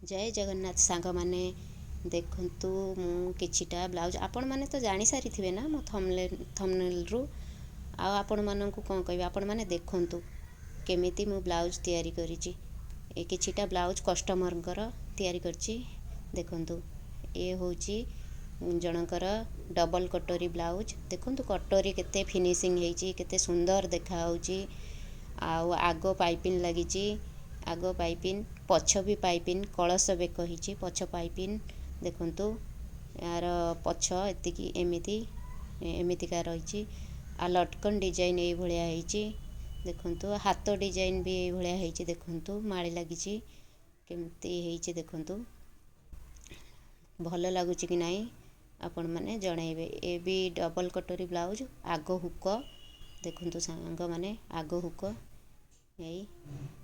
जय जगन्नाथ सांग माने देखंतु मु किछिटा ब्लाउज आपण माने तो जानि सारिथिबे ना मो थंबनेल रु आ आपण माननकु कोन कहबे आपण माने देखंतु केमिति मु ब्लाउज तयारी करिछि ए किछिटा ब्लाउज कस्टमरଙ୍କର तयारी करछि देखंतु ए होछि जनकर डबल कटोरी ब्लाउज देखंतु कटोरी केते फिनिशिंग हेछि केते सुंदर देखा होछि आगो पाइपिंग लागिछि आगो पाइपिंग पछ भी पाइपिंग कलश बेक होइछि पछ पाइपिंग देखंतु यार पछ एतिकी एमिति एमितिका रहिछि आ लटकन डिजाइन ए भलिया हेछि देखंतु हाथ डिजाइन भी ए भलिया हेछि देखंतु माळी लागिछि केमति हेछि देखंतु भल लागुछि कि नाही आपण माने जणाइबे ए भी डबल कटोरी ब्लाउज आगो हुक देखंतु सांग माने आगो हुक एई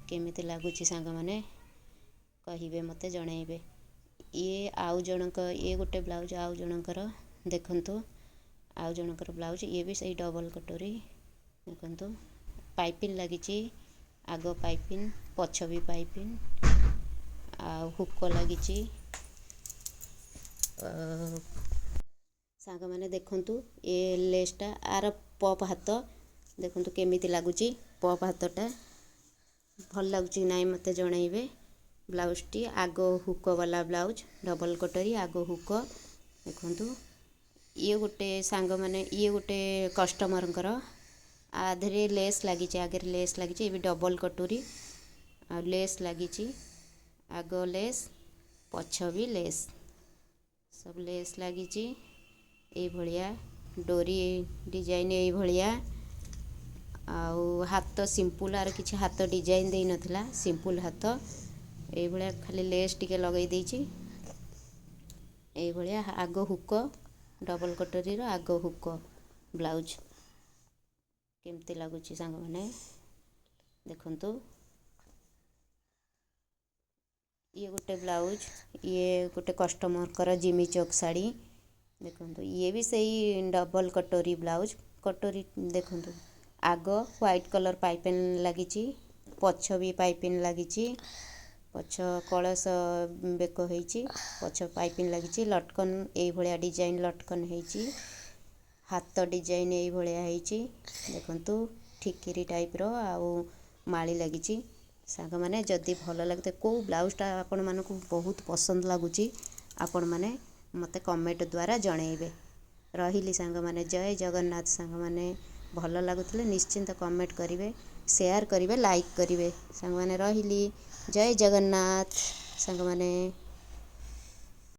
केमिति लागुछि सांग माने कहिबे मते जणाइबे ये आउ जनक ये गोटे ब्लाउज आउ जनकर देखंतु आउ जनकर ब्लाउज ये भी सही डबल कटोरी देखंतु पाइपिंग लागिछि आगो पाइपिंग पछ भी पाइपिंग आ हुक लागिछि सांग माने देखंतु ए लेसटा आर पप हाथ देखंतु केमिति लागुछि पप हाथटा भल लागुछि नाइ मते जणाइबे ब्लाउज टी आगो हुक वाला ब्लाउज डबल कटोरी आगो हुक देखंतु ये गोटे सांग माने ये गोटे कस्टमरଙ୍କର आधरे लेस लागिछि आगे लेस लागिछि ये भी डबल कटोरी आ लेस लागिछि आगो लेस पछ भी लेस सब लेस लागिछि ए भलिया डोरी डिजाइन ए भलिया आउ हाथ सिंपल आर किछि हाथ डिजाइन देई नथिला सिंपल हाथ ए भलिया खाली लेस टिके लगै देछि ए भलिया आगो हुक डबल कटोरी रो आगो हुक ब्लाउज केमति लागुछि सांग माने देखंतु ये गोटे ब्लाउज ये गोटे कस्टमर कर जिमी चौक साड़ी देखंतु ये भी सही डबल कटोरी ब्लाउज कटोरी देखंतु आगो व्हाइट कलर पाइपिंग लागिछि पछ भी पाइपिंग लागिछि पछ कलश बेक होइछि पछ पाइपिंग लागिछि लटकन ए भलिया डिजाइन लटकन हेछि हाथ डिजाइन ए भलिया हेछि देखंतु ठिकिरी टाइप रो आउ माळी लागिछि सांग माने जदी भल लागते को ब्लाउजटा आपण मानकु बहुत पसंद लागुछि आपण माने मते कमेंट द्वारा जणाइबे रहिली सांग माने जय जगन्नाथ सांग माने भल लागुतले निश्चिंत कमेंट करिवे शेयर करिवे लाइक करिवे सांग माने रहिली जय जगन्नाथ सांग माने।